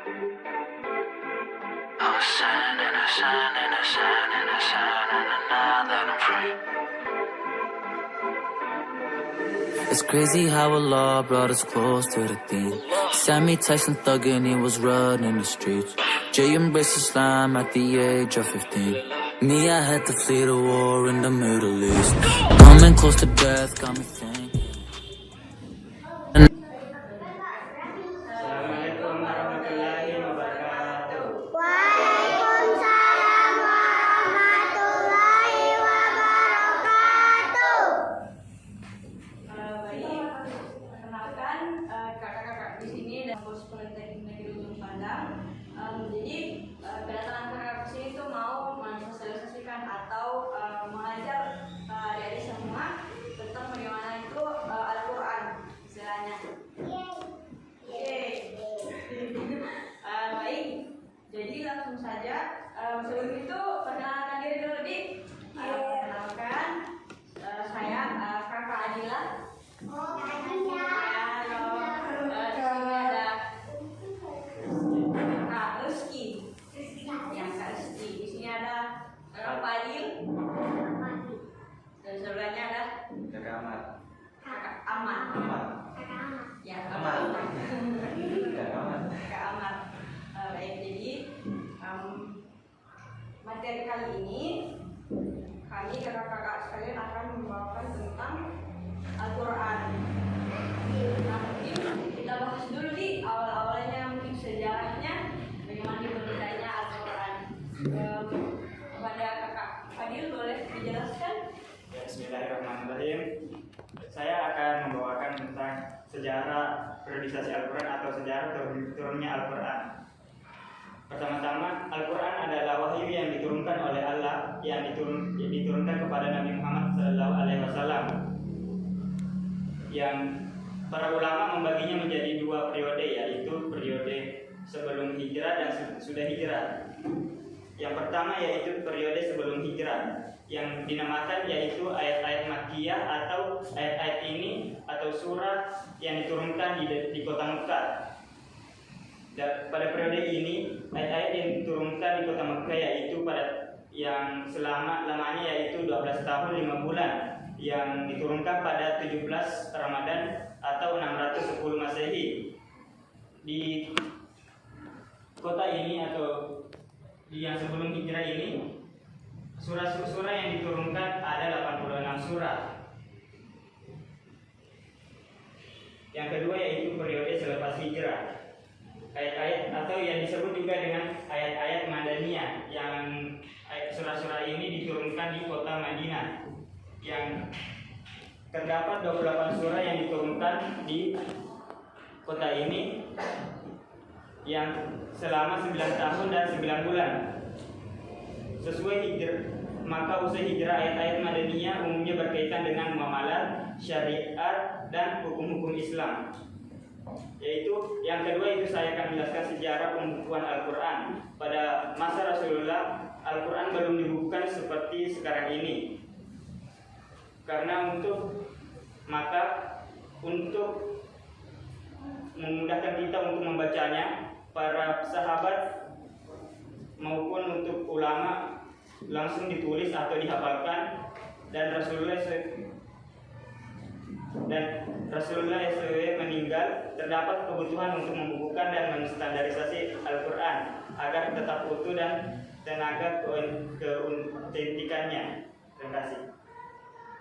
It's crazy how Allah brought us close to the thing. Sammy Tyson thuggin', he was running the streets. Jay embraced Islam at the age of 15. Me, I had to flee the war in the Middle East. Coming close to death, got me thinking. Assalamualaikum warahmatullahi wabarakatuh. Waalaikumsalam warahmatullahi wabarakatuh. Baik, perkenalkan kakak-kakak di sini dan Bos Politeknik Negeri Ujung Pandang. Jadi kedatangan kakak ke sini tuh mau mensosialisasikan atau mengajar adik-adik semua tentang bagaimana itu Al-Quran istilahnya. Baik, jadi langsung saja. Sebelum itu perkenalkan diri dulu, Dik. Perkenalkan, saya Kakak Adila. Kak Rizky. Ya, Kak Rizky. Di sini ada Kak Fadil. Dan sebelahnya ada Kakak Ahmad. Kakak Ahmad. Ya, Ahmad. Kakak Ahmad. Baik, jadi materi kali ini kami kakak-kakak sekalian akan membawakan tentang Al-Quran. Nah, mungkin kita bahas dulu di awal-awalnya, mungkin sejarahnya bagaimana diberikannya Al-Quran. Kepada kakak Fadil boleh dijelaskan? Ya, Bismillahirrahmanirrahim. Saya akan membawakan tentang sejarah periodisasi Al-Quran atau sejarah turunnya Al-Quran. Pertama-tama, Al-Quran adalah wahyu yang diturunkan oleh Allah yang diturunkan kepada Nabi Muhammad SAW. Yang para ulama membaginya menjadi dua periode, yaitu periode sebelum hijrah dan sudah hijrah. Yang pertama yaitu periode sebelum hijrah, yang dinamakan yaitu ayat-ayat Makkiyah atau ayat-ayat ini atau surah yang diturunkan di kota Mekah. Dan pada periode ini ayat-ayat yang diturunkan di kota Mekah yaitu yang lamanya yaitu 12 tahun 5 bulan, yang diturunkan pada 17 Ramadan atau 610 Masehi. Di kota ini atau di yang sebelum hijrah ini, surah-surah yang diturunkan ada 86 surah. Yang kedua yaitu periode selepas hijrah. Ayat-ayat atau yang disebut juga dengan ayat-ayat Madaniyah, yang surah-surah ini diturunkan di kota Madinah. Yang terdapat 28 surah yang diturunkan di kota ini yang selama 9 tahun dan 9 bulan. Sesuai hijrah, maka usai hijrah ayat-ayat Madaniyah umumnya berkaitan dengan muamalah, syariat, dan hukum-hukum Islam. Yaitu yang kedua itu saya akan menjelaskan sejarah pembukuan Al-Quran. Pada masa Rasulullah, Al-Quran belum dibukukan seperti sekarang ini. Karena untuk memudahkan kita untuk membacanya, para sahabat maupun untuk ulama langsung ditulis atau dihafalkan, dan Rasulullah SAW meninggal, terdapat kebutuhan untuk membukukan dan menstandarisasi Al-Quran agar tetap utuh dan tenaga keautentikannya. Terima kasih.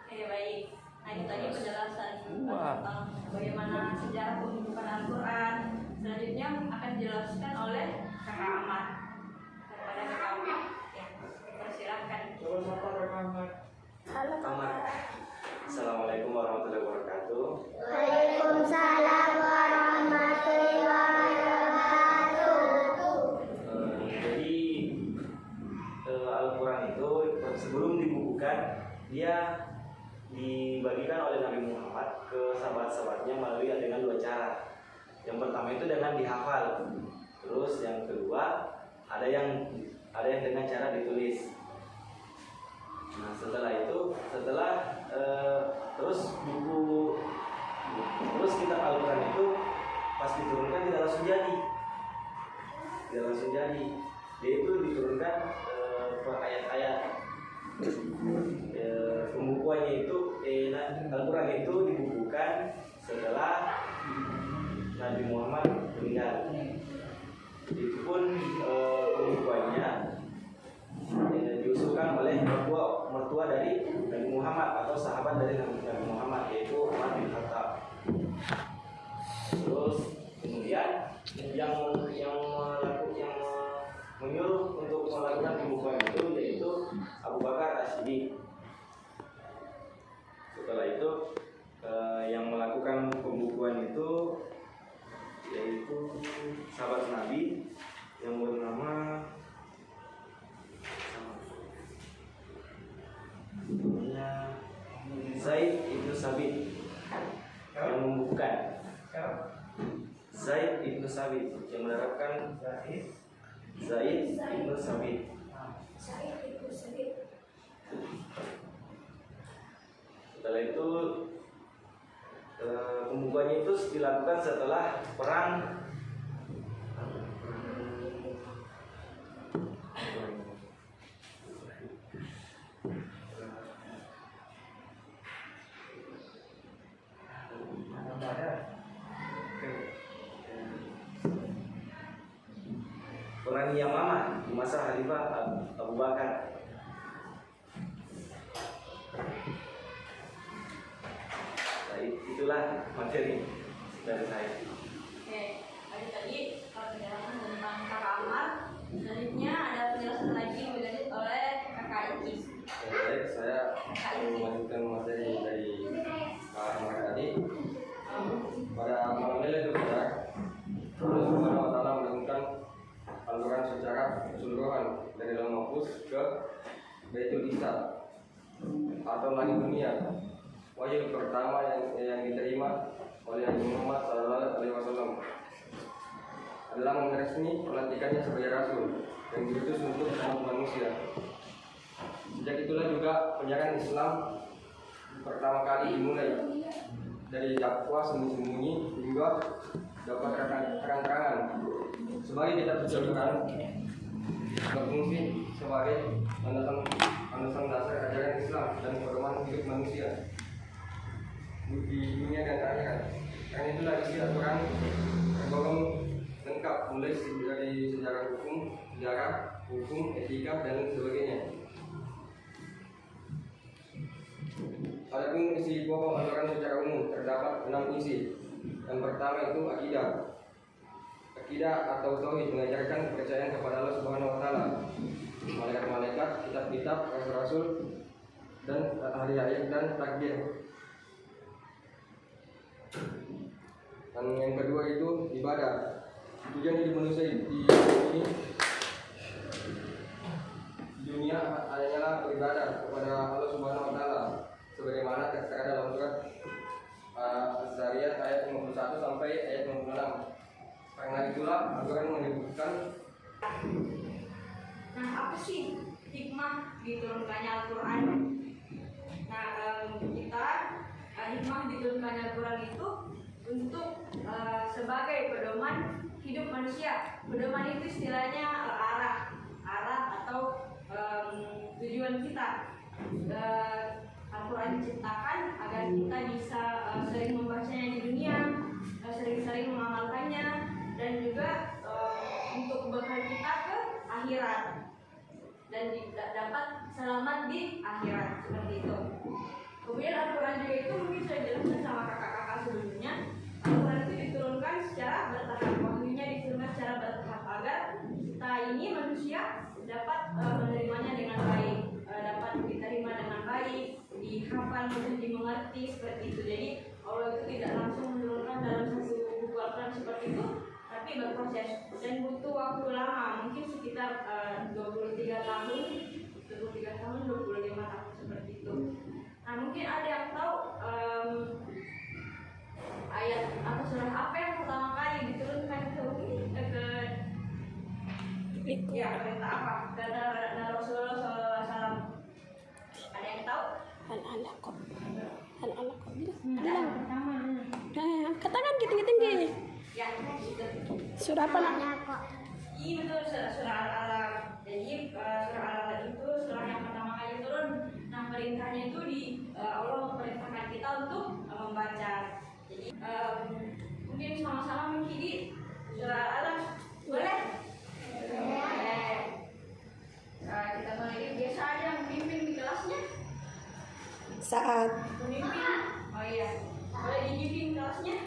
Oke, baik. Nah, itu tadi penjelasan tentang bagaimana sejarah pembukaan Al-Quran. Selanjutnya akan dijelaskan oleh Kakak Ahmad. Kepada Kakak Ahmad, ya, persilahkan. Halo Kak. Assalamualaikum warahmatullahi wabarakatuh. Waalaikumsalam warahmatullahi wabarakatuh. Jadi Al-Quran itu sebelum dibukukan, dia dibagikan oleh Nabi Muhammad ke sahabat-sahabatnya melalui dengan dua cara. Yang pertama itu dengan dihafal, terus yang kedua ada yang dengan cara ditulis. Nah terus kitab Al-Quran itu pas diturunkan tidak langsung jadi. tidak langsung jadi. Dia itu diturunkan per ayat-ayat. Pembukuannya itu Al-Quran itu dibukukan setelah Nabi Muhammad meninggal. Itu pun pembukuannya diusulkan oleh mertua dari Nabi Muhammad atau sahabat dari Nabi Muhammad, yaitu Umar bin Khattab. Terus kemudian yang menyuruh untuk melakukan pembukuan itu yaitu Abu Bakar As-Siddiq. Setelah itu yang melakukan pembukuan itu yaitu sahabat Nabi yang bernama Zaid ibnu Sabit yang membukukan. Zaid ibnu Sabit yang menerapkan Zaid ibnu Sabit. Setelah itu pembukuannya itu dilakukan setelah perang Yamamah di masa Khalifah Abu Bakar. Nah, itulah materi dari saya. Oke, tadi penjelasan tentang kakak Amar. Selanjutnya ada penjelasan lagi yang dilanjut oleh kakak Iki. Baik, saya melanjutkan materi dari Kak Amar tadi. Pada malam ini Allah Subhanahu wa Ta'ala menurunkan Al-Quran secara keseluruhan dari Lauh Mahfuz ke Baitul Izza atau langit dunia. Wahyu pertama yang diterima oleh Nabi Muhammad SAW adalah meresmi pelantikannya sebagai rasul yang diutus untuk umat manusia. Sejak itulah juga penyiaran Islam pertama kali dimulai dari dakwah sembunyi-sembunyi hingga dapat terang-terangan sebagai kitab tujuan berfungsi sebagai landasan dasar ajaran Islam dan pedoman hidup manusia di dunia dan akhirat. Karena itulah isi Al-Quran tergolong lengkap mulai dari sejarah hukum, etika dan sebagainya. Adapun isi pokok Al-Quran secara umum terdapat 6 isi. Yang pertama itu akidah. Akidah atau tauhid mengajarkan kepercayaan kepada Allah Subhanahu wa Ta'ala, malaikat-malaikat, kitab-kitab, rasul-rasul, dan hari akhir dan takdir. Dan yang kedua itu ibadah. Tujuan hidup manusia di dunia hanyalah beribadah kepada Allah Subhanahu wa Ta'ala, sebagaimana tertera dalam surat Az-Zariyat ayat 51 sampai ayat 56. Karena itulah Al-Quran menyebutkan. Nah, apa sih hikmah diturunkannya Al-Quran? Nah, hikmah diturunkannya Al-Quran itu untuk sebagai pedoman hidup manusia. Pedoman itu istilahnya arah atau tujuan kita. Al-Quran diciptakan agar kita bisa sering membacanya di dunia, sering-sering mengamalkannya, dan juga untuk bekal kita ke akhirat dan dapat selamat di akhirat, seperti itu. Kemudian Al-Quran juga itu mungkin saya jelaskan sama kakak-kakak sebelumnya. Al-Quran itu diturunkan secara bertahap, wahyunya diturunkan secara bertahap agar kita ini manusia dapat menerimanya dengan baik, dapat diterima dengan baik, dihafal dan dimengerti seperti itu. Jadi Allah itu tidak langsung menurunkan dalam satu buku Al-Quran seperti itu, tapi berproses dan butuh waktu lama, mungkin sekitar 23 tahun, 25 tahun seperti itu. Nah, mungkin ada yang tahu ayat atau surah apa yang pertama kali diturunkan ke ya, perintah apa? Kata Rasulullah SAW. Ada yang tahu? Al-Alaq. Ada yang pertama. Angkat tangan tinggi-tinggi. Ya, gitu. Surah apa nak? betul surah Al-Alaq. Jadi surah Al-Alaq itu surah yang pertama kali turun. Nah, perintahnya itu Allah memerintahkan kita untuk membaca. Jadi mungkin sama-sama mengikuti surah Al-Alaq. Boleh? Boleh. Kita mulai biasa aja memimpin di kelasnya. Saat Pemimpin. Oh iya. Boleh dipimpin kelasnya?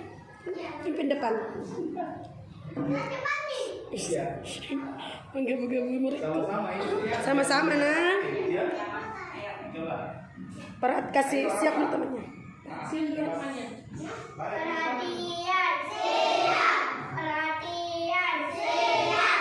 pimpin depan. Menggabung-gabung murid. Sama-sama nah. Perat kasih siap dulu temannya. Siap dulu temannya. Perhatian, siap. Perhatian, siap.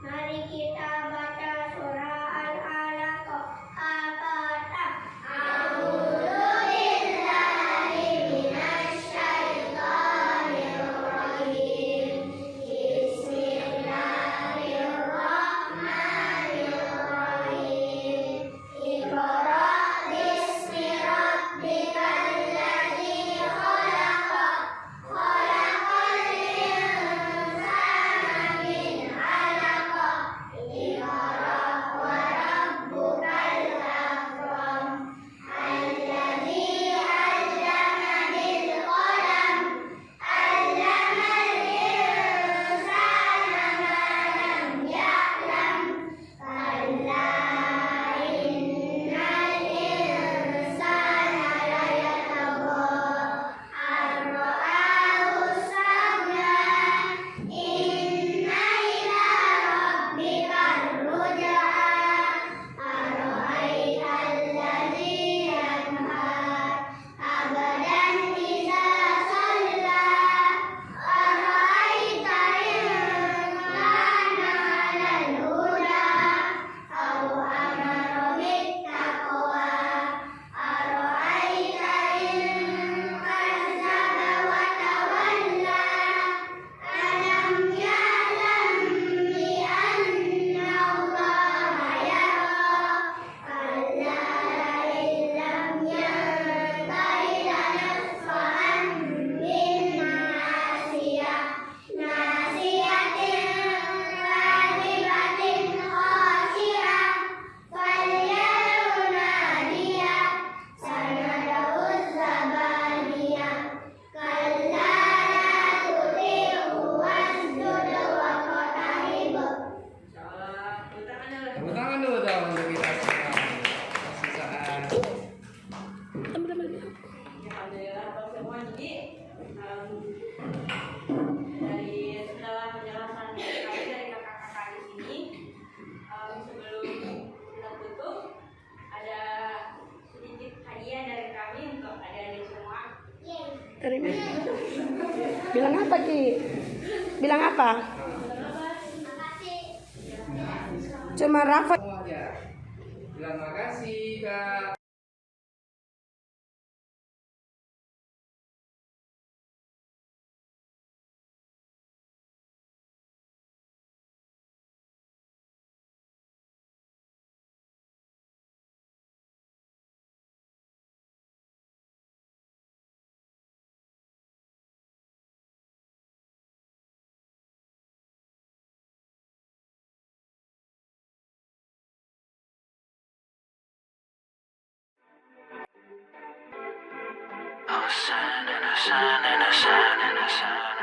Mari kita baca surah Al-Alaq. Al-Fatihah. A'udzubillahi minasyaitonirrajim. Bismillahirrahmanirrahim. Iqra bismi rabbikal ladzi khalaq. Khalaqal insana min 'alaq. Iqra wa rabbukal akram. Alladzi 'allama bil qalam. 'Allamal insana ma lam ya'lam. Kalla innal insana layatgha ar-ra'ahu istaghna. Inna ila rabbikar ruj'a. Ara'aita alladzi yanha 'abdan idza shalla. Ara'aita in kana 'alal huda aw amara bittaqwa. Ara'aita in kazzaba wa tawalla. Alam ya'lam bi anna Allaha yara. Kalla la'in lam yantahi lanasfa'an bin-nasiyah. Nasiyatin kadhibatin khashi'ah. Falyad'u nadiyah. Sanad'u az-zabaniyah. Kalla la tuti'hu wasjud waqtarib. Insyaallah. Tangan dulu. Tepuk tangan dulu dong untuk kita semua. Sisaan. Alhamdulillah Bapak semua. Jadi dari setelah penjelasan kami dari kakak-kakak di sini, sebelum kita tutup ada sedikit hadiah dari kami untuk adik-adik semua. Dari bilang apa Ki? Bilang apa? Cuma Rafa. Semua aja. Bilang makasih Kak. I was shining, I shine, and I shine, and I shine.